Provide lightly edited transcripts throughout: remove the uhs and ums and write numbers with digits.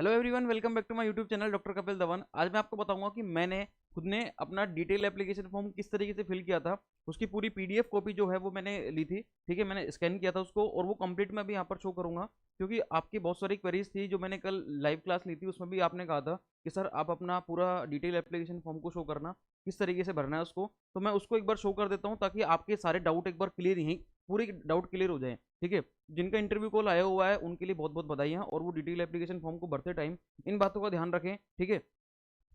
Hello everyone, welcome back to my YouTube channel doctor Kapil Dhawan. आज मैं आपको बताऊंगा कि मैंने खुद ने अपना डिटेल एप्लीकेशन फॉर्म किस तरीके से फिल किया था। उसकी पूरी पीडीएफ कॉपी जो है वो मैंने ली थी। ठीक है, मैंने स्कैन किया था उसको और वो कंप्लीट मैं भी यहाँ पर शो करूंगा, क्योंकि आपकी बहुत सारी क्वेरीज थी जो मैंने कल लाइव क्लास ली थी। उसमें भी आपने कहा था कि सर आप अपना पूरा डिटेल एप्लीकेशन फॉर्म को शो करना, किस तरीके से भरना है उसको। तो मैं उसको एक बार शो कर देता हूँ ताकि आपके सारे डाउट एक बार क्लियर यहीं पूरी डाउट क्लियर हो जाए। ठीक है, जिनका इंटरव्यू कॉल आया हुआ है उनके लिए बहुत बहुत बधाई और वो डिटेल एप्लीकेशन फॉर्म को भरते टाइम इन बातों का ध्यान रखें। ठीक है,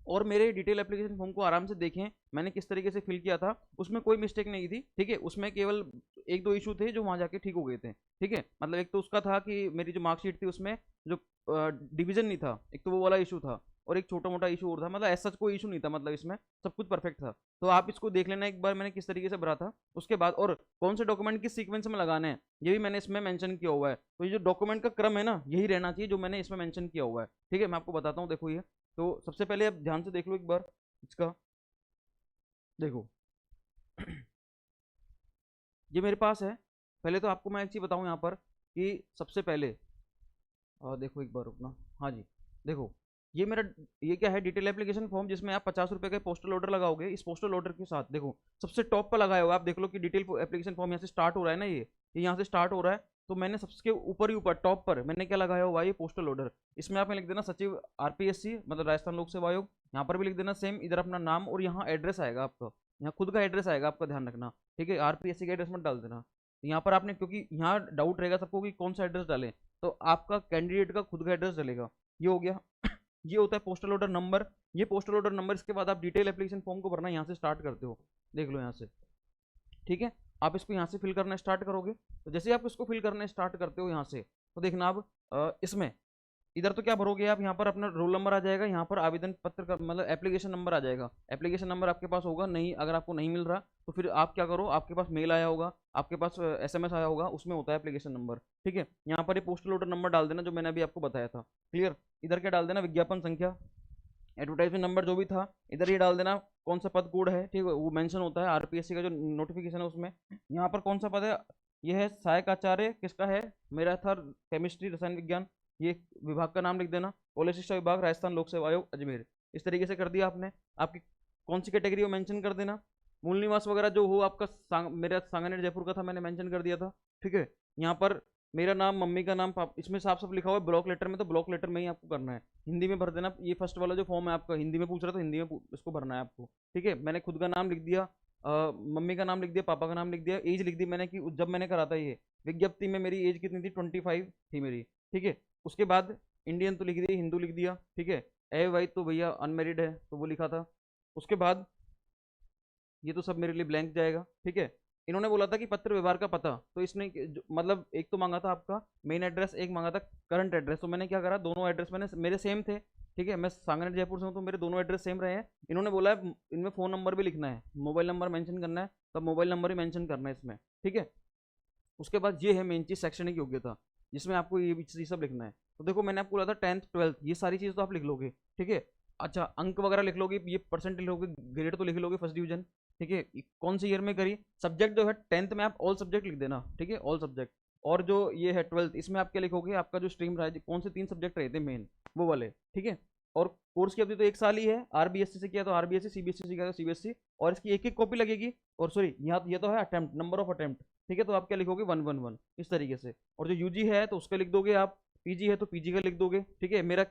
और मेरे डिटेल एप्लीकेशन फॉर्म को आराम से देखें मैंने किस तरीके से फिल किया था। उसमें कोई मिस्टेक नहीं थी। ठीक है, उसमें केवल एक दो इशू थे जो वहां जाके ठीक हो गए थे। ठीक है, मतलब एक तो उसका था कि मेरी जो मार्कशीट थी उसमें जो डिवीजन नहीं था, एक तो वो वाला इशू था, और एक छोटा मोटा इशू और था। मतलब ऐसा कोई इशू नहीं था, मतलब इसमें सब कुछ परफेक्ट था। तो आप इसको देख लेना एक बार मैंने किस तरीके से भरा था। उसके बाद और कौन से डॉक्यूमेंट किस सीक्वेंस में लगाने हैं ये भी मैंने इसमें मेंशन किया हुआ है। तो ये जो डॉक्यूमेंट का क्रम है ना, यही रहना चाहिए जो मैंने इसमें मेंशन किया हुआ है। ठीक है, मैं आपको बताता हूँ, देखो ये। तो सबसे पहले आप ध्यान से देख लो एक बार इसका। देखो ये मेरे पास है। पहले तो आपको मैं एक चीज बताऊं यहाँ पर कि सबसे पहले देखो एक बार रुकना। हाँ जी, देखो ये मेरा, ये क्या है, डिटेल एप्लीकेशन फॉर्म जिसमें आप 50 रुपए का पोस्टल ऑर्डर लगाओगे। इस पोस्टल ऑर्डर के साथ देखो सबसे टॉप पर लगाया हुआ है, आप देख लो कि डिटेल एप्लीकेशन फॉर्म यहाँ से स्टार्ट हो रहा है ना, ये यहाँ से स्टार्ट हो रहा है। तो मैंने सबसे ऊपर ही ऊपर टॉप पर मैंने क्या लगाया हुआ है, ये पोस्टल ऑर्डर। इसमें आपने लिख देना सचिव आरपीएससी, मतलब राजस्थान लोक सेवा आयोग। यहाँ पर भी लिख देना सेम, इधर अपना नाम और यहाँ एड्रेस आएगा आपका, यहाँ खुद का एड्रेस आएगा, आपका ध्यान रखना। ठीक है, आरपीएससी का एड्रेस मत डाल देना। यहाँ पर आपने, क्योंकि यहाँ डाउट रहेगा सबको कि कौन सा एड्रेस डालें, तो आपका कैंडिडेट का खुद का एड्रेस डलेगा। ये हो गया। ये होता है पोस्टल ऑर्डर नंबर। ये पोस्टल ऑर्डर नंबर, इसके बाद आप डिटेल एप्लीकेशन फॉर्म को भरना यहाँ से स्टार्ट करते हो। देख लो यहाँ से। ठीक है, आप इसको यहाँ से फिल करना स्टार्ट करोगे। तो जैसे आप इसको फिल करना स्टार्ट करते हो यहाँ से, तो देखना अब इसमें इधर तो क्या भरोगे आप, यहाँ पर अपना रोल नंबर आ जाएगा, यहाँ पर आवेदन पत्र का मतलब एप्लीकेशन नंबर आ जाएगा। एप्लीकेशन नंबर आपके पास होगा नहीं, अगर आपको नहीं मिल रहा तो फिर आप क्या करो, आपके पास मेल आया होगा, आपके पास एसएमएस आया होगा, उसमें होता है एप्लीकेशन नंबर। ठीक है, यहाँ पर ये पोस्टल ऑर्डर नंबर डाल देना जो मैंने अभी आपको बताया था। क्लियर, इधर क्या डाल देना, विज्ञापन संख्या, एडवर्टाइजमेंट नंबर जो भी था इधर ये डाल देना। कौन सा पद कोड है, ठीक है, वो मेंशन होता है आरपीएससी का जो नोटिफिकेशन है उसमें। यहाँ पर कौन सा पद है, ये है सहायक आचार्य, किसका है, मेरा था केमिस्ट्री रसायन विज्ञान। ये विभाग का नाम लिख देना, कॉलेज शिक्षा विभाग, राजस्थान लोक सेवा आयोग अजमेर। इस तरीके से कर दिया आपने। आपकी कौन सी कैटेगरी वो मेंशन कर देना। मूल निवास वगैरह जो हो आपका मेरा सांगानेर जयपुर का था, मैंने मेंशन कर दिया था। ठीक है, यहाँ पर मेरा नाम, मम्मी का नाम, इसमें साफ साफ लिखा हुआ है ब्लॉक लेटर में, तो ब्लॉक लेटर में ही आपको करना है। हिंदी में भर देना। ये फर्स्ट वाला जो फॉर्म है आपका हिंदी में पूछ रहा था, हिंदी में इसको भरना है आपको। ठीक है, मैंने खुद का नाम लिख दिया, मम्मी का नाम लिख दिया, पापा का नाम लिख दिया, एज लिख दी मैंने कि जब मैंने करा था ये विज्ञप्ति में मेरी एज कितनी थी, 25 थी मेरी। ठीक है, उसके बाद इंडियन तो लिख दिया, हिंदू लिख दिया। ठीक है, ए वाई तो भैया अनमेरिड है तो वो लिखा था। उसके बाद ये तो सब मेरे लिए ब्लैंक जाएगा। ठीक है, इन्होंने बोला था कि पत्र व्यवहार का पता, तो इसने मतलब एक तो मांगा था आपका मेन एड्रेस, एक मांगा था करंट एड्रेस। तो मैंने क्या करा, दोनों एड्रेस मैंने, मेरे सेम थे। ठीक है, मैं सांगनेर जयपुर से हूँ तो मेरे दोनों एड्रेस सेम रहे हैं। इन्होंने बोला है इनमें फ़ोन नंबर भी लिखना है, मोबाइल नंबर मेंशन करना है, तो मोबाइल नंबर ही मेंशन करना है इसमें। ठीक है, उसके बाद ये है मेन चीज़, शैक्षणिक योग्यता, जिसमें आपको ये चीज़ सब लिखना है। तो देखो मैंने आपको बोला था 10th 12th, ये सारी चीज़ तो आप लिख लोगे। ठीक है, अच्छा अंक वगैरह लिख लोगे, ये परसेंट लिख लोगे, ग्रेड तो लिख लोगे फर्स्ट डिवीजन। ठीक है, कौन सी ईयर में करी, सब्जेक्ट जो है 10th में आप ऑल सब्जेक्ट लिख देना। ठीक है, ऑल सब्जेक्ट। और जो ये है 12th, इसमें आप क्या लिखोगे, आपका जो स्ट्रीम रहा है, कौन से 3 सब्जेक्ट रहे थे मेन, वो वाले। ठीक है, और कोर्स की अवधि तो 1 साल ही है। आरबीएससी से किया तो आरबीएससी, सीबीएसई से किया तो सीबीएसई, और इसकी एक एक कॉपी लगेगी। और सॉरी, यहाँ ये तो है अटेम्प्ट, नंबर ऑफ अटेम्प्ट। ठीक है, तो आप क्या लिखोगे, 111 इस तरीके से। और जो यूजी है तो उसका लिख दोगे आप, पीजी है तो पीजी का लिख दोगे। ठीक है, मेरा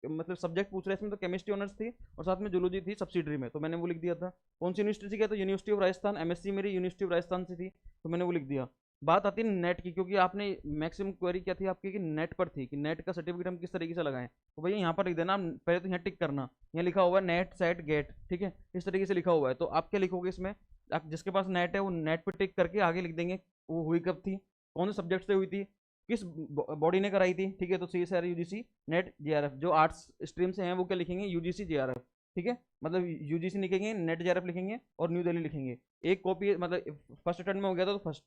मतलब सब्जेक्ट पूछ रहे हैं इसमें, तो केमिस्ट्री ऑनर्स थी और साथ में जूलॉजी थी सब्सिडरी में, तो मैंने वो लिख दिया था। कौन सी यूनिवर्सिटी से किया, तो यूनिवर्सिटी ऑफ राजस्थान, एमएससी मेरी यूनिवर्सिटी ऑफ राजस्थान से थी, तो मैंने वो लिख दिया। बात आती है नेट की, क्योंकि आपने मैक्सिमम क्वेरी क्या थी आपकी कि नेट पर थी, कि नेट का सर्टिफिकेट हम किस तरीके से लगाएं। तो भैया यहाँ पर लिख देना, पहले तो यहाँ टिक करना, यहाँ लिखा हुआ है नेट सेट गेट। ठीक है, इस तरीके से लिखा हुआ है, तो आप क्या लिखोगे इसमें, आप जिसके पास नेट है वो नेट पर टिक करके आगे लिख देंगे वो हुई कब थी, कौन से सब्जेक्ट से हुई थी, किस बॉडी ने कराई थी। ठीक है, तो C S R UGC NET JRF, जो आर्ट्स स्ट्रीम से हैं वो क्या लिखेंगे, यूजीसी जेआरएफ। ठीक है, मतलब यूजीसी लिखेंगे, नेट जेआरएफ लिखेंगे और न्यू दिल्ली लिखेंगे। एक कॉपी मतलब फर्स्ट अटेम्प्ट में हो गया था तो फर्स्ट।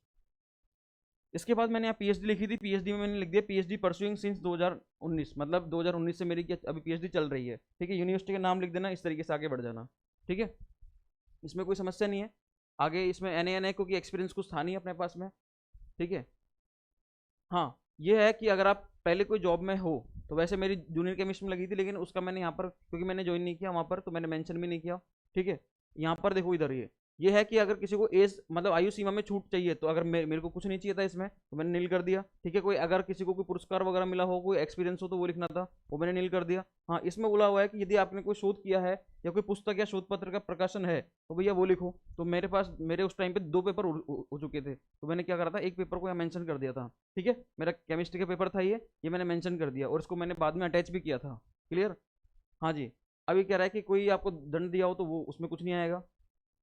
इसके बाद मैंने यहाँ पीएचडी लिखी थी, पीएचडी में मैंने लिख दिया पीएचडी परसुइंग सिंस 2019, मतलब 2019 से मेरी क्या अभी पीएचडी चल रही है। ठीक है, यूनिवर्सिटी का नाम लिख देना, इस तरीके से आगे बढ़ जाना। ठीक है, इसमें कोई समस्या नहीं है। आगे इसमें एन ए क्योंकि एक्सपीरियंस कुछ था नहीं अपने पास में। ठीक है, हाँ ये है कि अगर आप पहले कोई जॉब में हो तो वैसे मेरी जूनियर केमिस्ट में लगी थी, लेकिन उसका मैंने यहाँ पर क्योंकि मैंने ज्वाइन नहीं किया वहाँ पर, तो मैंने मेंशन भी नहीं किया। ठीक है, यहाँ पर देखो इधर ये है कि अगर किसी को एज मतलब आयु सीमा में छूट चाहिए, तो अगर मेरे को कुछ नहीं चाहिए था इसमें, तो मैंने नील कर दिया। ठीक है, कोई अगर किसी को कोई पुरस्कार वगैरह मिला हो, कोई एक्सपीरियंस हो, तो वो लिखना था, वो मैंने नील कर दिया। हाँ, इसमें बोला हुआ है कि यदि आपने कोई शोध किया है या कोई पुस्तक या शोध पत्र का प्रकाशन है, तो भैया वो लिखो। तो मेरे उस टाइम पे 2 पेपर हो चुके थे, तो मैंने क्या करा था, एक पेपर को यहाँ मेंशन कर दिया था। ठीक है, मेरा केमिस्ट्री का पेपर था ये मैंने मेंशन कर दिया, और इसको मैंने बाद में अटैच भी किया था। क्लियर? हाँ जी। अभी कह रहा है कि कोई आपको दंड दिया हो तो वो उसमें कुछ नहीं आएगा।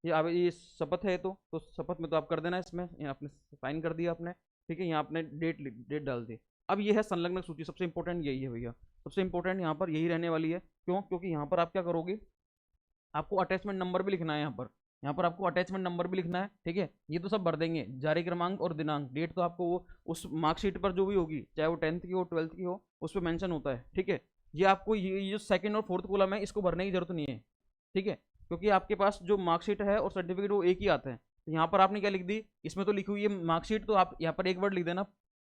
ये अब ये शपथ है, तो शपथ में तो आप कर देना, इसमें यहाँ आपने साइन कर दिया आपने। ठीक है, यहाँ आपने डेट डाल दी। अब ये है संलग्न सूची, सबसे इंपॉर्टेंट यही है भैया, सबसे इंपॉर्टेंट यहाँ पर यही रहने वाली है। क्यों? क्योंकि यहाँ पर आप क्या करोगे, आपको अटैचमेंट नंबर भी लिखना है यहाँ पर आपको अटैचमेंट नंबर भी लिखना है। ठीक है, ये तो सब भर देंगे, जारी क्रमांक और दिनांक, डेट तो आपको वो उस मार्कशीट पर जो भी होगी, चाहे वो 10th की हो 12th की हो, उस पर मेंशन होता है। ठीक है, ये आपको ये जो सेकंड और फोर्थ कॉलम है, इसको भरने की जरूरत नहीं है। ठीक है, क्योंकि आपके पास जो मार्कशीट है और सर्टिफिकेट वो एक ही आता है। तो यहाँ पर आपने क्या लिख दी, इसमें तो लिखी हुई है मार्कशीट, तो आप यहाँ पर एक वर्ड लिख देना,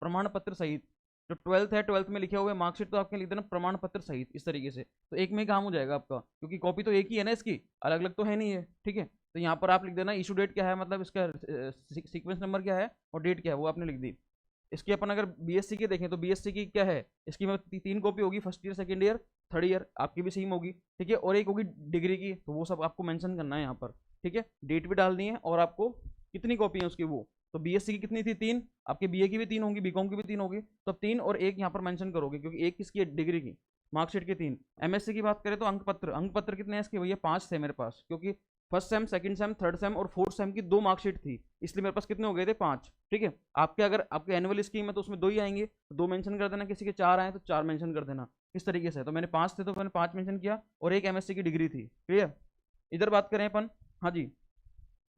प्रमाण पत्र सहित। जो 12th है, 12th में लिखे हुए मार्कशीट, तो आपके लिख देना प्रमाण पत्र सहित, इस तरीके से। तो एक में ही काम हो जाएगा आपका, क्योंकि कॉपी तो एक ही है ना इसकी, अलग अलग तो है नहीं है। ठीक है, तो यहाँ पर आप लिख देना इशू डेट क्या है, मतलब इसका सीक्वेंस नंबर क्या है और डेट क्या है, वो आपने लिख दी। इसकी अपन अगर बीएससी की देखें, तो बीएससी की क्या है, इसकी में 3 कॉपी होगी, first year, second year, third year, आपकी भी सेम होगी। ठीक है, और एक होगी डिग्री की, तो वो सब आपको मेंशन करना है यहाँ पर। ठीक है, डेट भी डालनी है, और आपको कितनी कॉपी है उसकी, वो तो बीएससी की कितनी थी, 3, आपके बीए की भी 3 होंगी, बीकॉम की भी 3 होगी, तो अब 3 और 1 यहाँ पर मेंशन करोगे, क्योंकि एक किसकी है, डिग्री की, मार्कशीट की 3। एमएससी की बात करें तो अंक पत्र कितने हैं इसके भैया, 5 थे मेरे पास, क्योंकि first sem, second same, third same और फोर्थ सेम की 2 मार्कशीट थी, इसलिए मेरे पास कितने हो गए थे, 5। ठीक है, आपके अगर आपके एनुअल स्कीम है तो उसमें 2 ही आएंगे, तो 2 मेंशन कर देना, किसी के 4 आए तो 4 मेंशन कर देना, इस तरीके से। तो मैंने 5 थे तो मैंने 5 मेंशन किया, और एक एमएससी की डिग्री थी। क्लियर? इधर बात करें अपन, हाँ जी,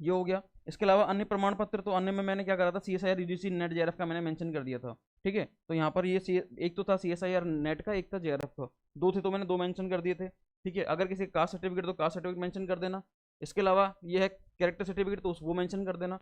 ये हो गया। इसके अलावा अन्य प्रमाण पत्र, तो अन्य में मैंने क्या करा था, सीएसआईआर यूजीसी नेट जेआरएफ का मैंने मेंशन कर दिया था। ठीक है, तो यहाँ पर ये एक तो था सीएसआईआर नेट का, एक था जेआरएफ का, 2 थे तो मैंने 2 मेंशन कर दिए थे। ठीक है, अगर किसी कास्ट सर्टिफिकेट तो कास्ट सर्टिफिकेट मेंशन कर देना। इसके अलावा ये है कैरेक्टर सर्टिफिकेट, तो वो मेंशन कर देना।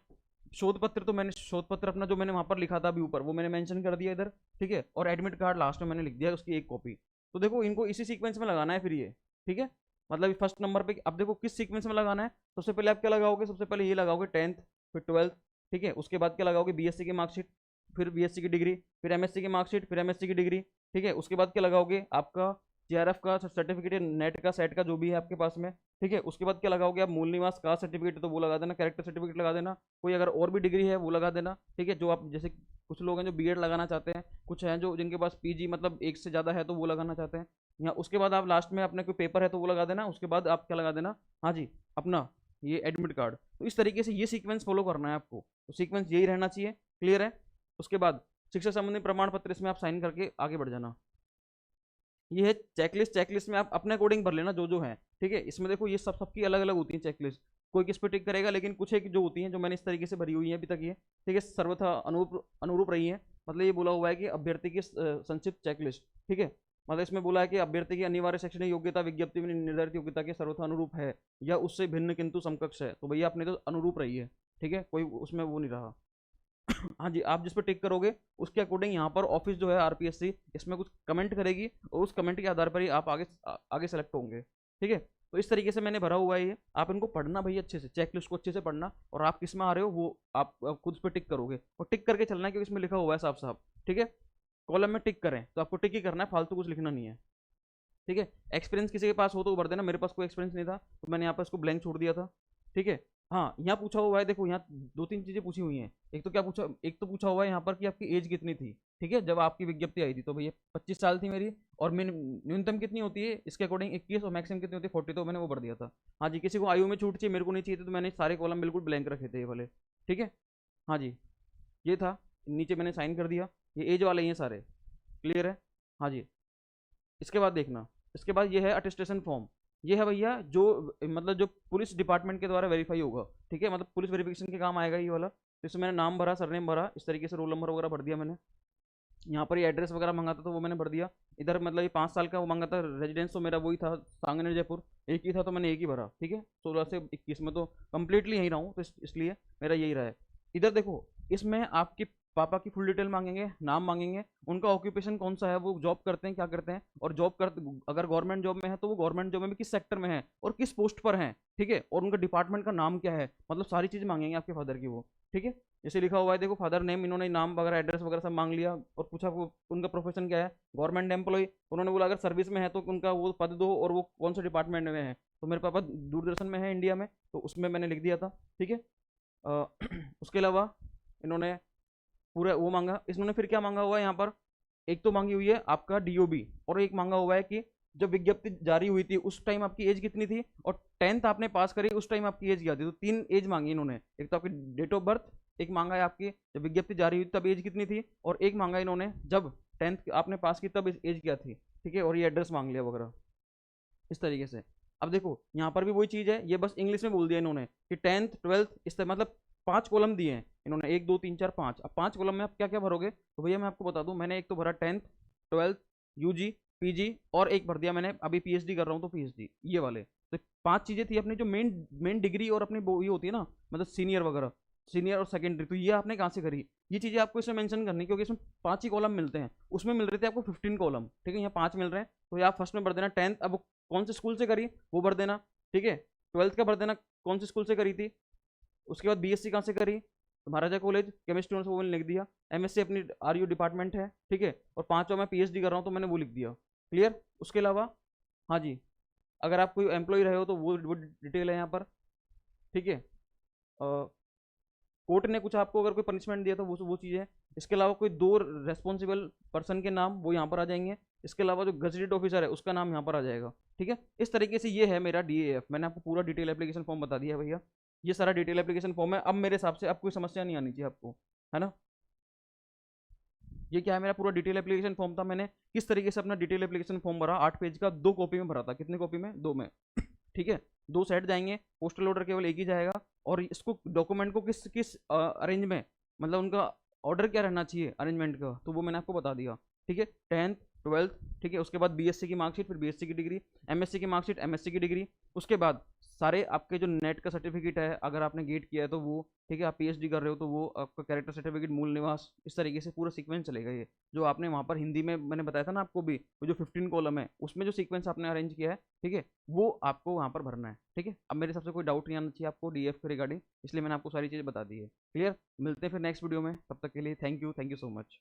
शोध पत्र, तो मैंने शोध पत्र अपना जो मैंने वहां पर लिखा था अभी ऊपर, वो मैंने मेंशन कर दिया इधर। ठीक है, और एडमिट कार्ड लास्ट में मैंने लिख दिया, उसकी एक कॉपी। तो देखो इनको इसी सीक्वेंस में लगाना है फिर ये। ठीक है, मतलब फर्स्ट नंबर पे अब देखो किस सीक्वेंस में लगाना है। सबसे पहले आप क्या लगाओगे, सबसे पहले ये लगाओगे 10th, फिर 12th। ठीक है, उसके बाद क्या लगाओगे, बीएससी की मार्कशीट, फिर बीएससी की डिग्री, फिर एमएससी की मार्कशीट, फिर एमएससी की डिग्री। ठीक है, उसके बाद क्या लगाओगे, आपका जेआरएफ का सर्टिफिकेट, नेट का, सेट का, जो भी है आपके पास में। ठीक है, उसके बाद क्या लगाओगे आप, मूल निवास का सर्टिफिकेट, तो वो लगा देना, कैरेक्टर सर्टिफिकेट लगा देना, कोई अगर और भी डिग्री है वो लगा देना। ठीक है, जो आप जैसे कुछ लोग हैं जो बीएड लगाना चाहते हैं, कुछ हैं जो जिनके पास पीजी मतलब एक से ज़्यादा है तो वो लगाना चाहते हैं। या उसके बाद आप लास्ट में अपने कोई पेपर है तो वो लगा देना, उसके बाद आप क्या लगा देना, हाँ जी, अपना ये एडमिट कार्ड। तो इस तरीके से ये सीक्वेंस फॉलो करना है आपको, तो सीक्वेंस यही रहना चाहिए। क्लियर है? उसके बाद शिक्षा संबंधी प्रमाण पत्र, इसमें आप साइन करके आगे बढ़ जाना। ये है चेकलिस्ट, चेकलिस्ट में आप अपने अकॉर्डिंग भर लेना जो जो है। ठीक है, इसमें देखो ये सबकी अलग अलग होती है चेकलिस्ट, कोई किस पे टिक करेगा, लेकिन कुछ एक जो होती हैं जो मैंने इस तरीके से भरी हुई है अभी तक ये। ठीक है, सर्वथा अनुरूप अनुरूप रही है, मतलब ये बोला हुआ है कि अभ्यर्थी की संक्षिप्त चेकलिस्ट। ठीक है, मतलब इसमें बोला है कि अभ्यर्थी की अनिवार्य शैक्षणिक योग्यता विज्ञप्ति में निर्धारित योग्यता के सर्वथा अनुरूप है या उससे भिन्न किंतु समकक्ष है, तो भैया अपने तो अनुरूप रही है। ठीक है, कोई उसमें वो नहीं रहा। हाँ जी, आप जिस पर टिक करोगे उसके अकॉर्डिंग यहाँ पर ऑफिस जो है आरपीएससी इसमें कुछ कमेंट करेगी, और उस कमेंट के आधार पर ही आप आगे सेलेक्ट होंगे। ठीक है, तो इस तरीके से मैंने भरा हुआ है ये। आप इनको पढ़ना भैया अच्छे से, चेकलिस्ट को अच्छे से पढ़ना, और आप किस में आ रहे हो वो आप खुद पे टिक करोगे, और टिक करके चलना है, क्योंकि इसमें लिखा हुआ है साफ साफ। ठीक है, कॉलम में टिक करें तो आपको टिक ही करना है, फालतू कुछ लिखना नहीं है। ठीक है, एक्सपीरियंस किसी के पास हो तो भर देना, मेरे पास कोई एक्सपीरियंस नहीं था तो मैंने यहाँ पर इसको ब्लैंक छोड़ दिया था। ठीक है, हाँ, यहाँ पूछा हुआ है, देखो यहाँ 2-3 चीजें पूछी हुई हैं। एक तो क्या पूछा, एक तो पूछा हुआ है यहाँ पर कि आपकी एज कितनी थी। ठीक है, जब आपकी विज्ञप्ति आई थी, तो भैया 25 साल थी मेरी, और न्यूनतम कितनी होती है इसके अकॉर्डिंग 21, और मैक्सिमम कितनी होती है 40, तो मैंने वो भर दिया था। हाँ जी, किसी को आयु में छूट चाहिए, मेरे को नहीं चाहिए थी, तो मैंने सारे कॉलम बिल्कुल ब्लैंक रखे थे ये वाले। ठीक है, हाँ जी, ये था, नीचे मैंने साइन कर दिया, ये एज वाले ही हैं सारे। क्लियर है? हाँ जी, इसके बाद देखना, इसके बाद ये है अटेस्टेशन फॉर्म। ये है भैया जो मतलब जो पुलिस डिपार्टमेंट के द्वारा वेरीफाई होगा। ठीक है, मतलब पुलिस वेरिफिकेशन के काम आएगा ये वाला। तो इसमें मैंने नाम भरा, सरनेम भरा, इस तरीके से रोल नंबर वगैरह भर दिया मैंने। यहाँ पर ये एड्रेस वगैरह मंगाता था वो मैंने भर दिया। इधर मतलब ये 5 साल का वो मांगा था, रेजिडेंस तो मेरा वही था, सांगनेर जयपुर, एक ही था तो मैंने एक ही भरा। ठीक है, 16 से 21 में तो कम्प्लीटली यहीं रहा हूँ, तो इसलिए मेरा यही रहा है। इधर देखो, इसमें आपकी पापा की फुल डिटेल मांगेंगे, नाम मांगेंगे, उनका ऑक्यूपेशन कौन सा है, वो जॉब करते हैं क्या करते हैं, और जॉब करते अगर गवर्नमेंट जॉब में है तो वो गवर्नमेंट जॉब में भी किस सेक्टर में है और किस पोस्ट पर है, ठीक है, और उनका डिपार्टमेंट का नाम क्या है, मतलब सारी चीज़ मांगेंगे आपके फादर की वो, ठीक है। जैसे लिखा हुआ है देखो, फादर नेम, इन्होंने नाम वगैरह एड्रेस वगैरह सब मांग लिया और पूछा वो उनका प्रोफेशन क्या है, गवर्नमेंट एम्प्लॉय, उन्होंने बोला अगर सर्विस में है तो उनका वो पद दो और वो कौन से डिपार्टमेंट में है, तो मेरे पापा दूरदर्शन में है इंडिया में, तो उसमें मैंने लिख दिया था, ठीक है। अ, उसके अलावा इन्होंने पूरा वो मांगा, इन्होंने फिर क्या मांगा हुआ है यहाँ पर, एक तो मांगी हुई है आपका डीओबी, और एक मांगा हुआ है कि जब विज्ञप्ति जारी हुई थी उस टाइम आपकी एज कितनी थी, और 10th आपने पास करी उस टाइम आपकी एज क्या थी, तो 3 एज मांगी इन्होंने, एक तो आपकी डेट ऑफ बर्थ, एक मांगा है आपकी जब विज्ञप्ति जारी हुई तब एज कितनी थी, और एक मांगा इन्होंने जब 10th आपने पास की तब एज क्या थी, ठीक है, और ये एड्रेस मांग लिया वगैरह इस तरीके से। अब देखो यहाँ पर भी वही चीज़ है, ये बस इंग्लिश में बोल दिया इन्होंने कि 10th 12th इस तरह, मतलब 5 कॉलम दिए हैं इन्होंने, 1 2 3 4 5, अब 5 कॉलम में आप क्या क्या भरोगे, तो भैया मैं आपको बता दूं, मैंने एक तो भरा 10th 12th यूजी पीजी, और एक भर दिया मैंने अभी पीएचडी कर रहा हूँ तो पीएचडी, ये वाले, तो 5 चीज़ें थी अपनी जो मेन मेन डिग्री और अपनी वो ये होती है ना, मतलब सीनियर वगैरह, सीनियर और सेकेंडरी, तो ये आपने कहाँ से करी, ये चीज़ें आपको इसमें मेंशन करनी, क्योंकि इसमें 5 ही कॉलम मिलते हैं, उसमें मिल रहे थे आपको 15 कॉलम, ठीक है, यहाँ 5 मिल रहे हैं, तो ये आप फर्स्ट में भर देना 10th, अब कौन से स्कूल से करी वो भर देना, ठीक है, 12th का भर देना कौन से स्कूल से करी थी, उसके बाद बीएससी कहाँ से करी, तो महाराजा कॉलेज केमिस्ट्री ऑनर्स वो मैंने लिख दिया, एमएससी अपनी आरयू डिपार्टमेंट है, ठीक है, और 5वां मैं पीएचडी कर रहा हूँ तो मैंने वो लिख दिया, क्लियर। उसके अलावा हाँ जी, अगर आप कोई एम्प्लॉय रहे हो तो वो डिटेल है यहाँ पर, ठीक है। कोर्ट ने कुछ आपको अगर कोई पनिशमेंट दिया तो वो चीज़ है। इसके अलावा कोई 2 रेस्पॉन्सिबल पर्सन के नाम वो यहाँ पर आ जाएंगे, इसके अलावा जो गजटेड ऑफिसर है उसका नाम यहाँ पर आ जाएगा, ठीक है। इस तरीके से ये है मेरा डीएएफ, मैंने आपको पूरा डिटेल एप्लीकेशन फॉर्म बता दिया है भैया, ये सारा डिटेल एप्लीकेशन फॉर्म है। अब मेरे हिसाब से अब कोई समस्या नहीं आनी चाहिए आपको, है ना। ये क्या है, मेरा पूरा डिटेल एप्लीकेशन फॉर्म था, मैंने किस तरीके से अपना डिटेल एप्लीकेशन फॉर्म भरा, 8 पेज का 2 कॉपी में भरा था, कितने कॉपी में, 2 में, ठीक है, 2 सेट जाएंगे, पोस्टल ऑर्डर केवल एक ही जाएगा, और इसको डॉक्यूमेंट को किस किस अरेंज में, मतलब उनका ऑर्डर क्या रहना चाहिए अरेंजमेंट का, तो वो मैंने आपको बता दिया, ठीक है। 10th 12th, ठीक है, उसके बाद बीएससी की मार्कशीट, फिर बीएससी की डिग्री, एमएससी की मार्कशीट, एमएससी की डिग्री, उसके बाद सारे आपके जो नेट का सर्टिफिकेट है अगर आपने गेट किया है तो वो, ठीक है, आप पीएचडी कर रहे हो तो वो, आपका कैरेक्टर सर्टिफिकेट, मूल निवास, इस तरीके से पूरा सीक्वेंस चलेगा ये, जो आपने वहाँ पर हिंदी में मैंने बताया था ना आपको भी, वो जो 15 कॉलम है उसमें जो सीक्वेंस आपने अरेंज किया है, ठीक है, वो आपको वहाँ पर भरना है, ठीक है। अब मेरे हिसाब से कोई डाउट नहीं आना चाहिए आपको डीएफ के रिगार्डिंग, इसलिए मैंने आपको सारी चीज़ें बता दी है, क्लियर। मिलते हैं फिर नेक्स्ट वीडियो में, तब तक के लिए थैंक यू सो मच।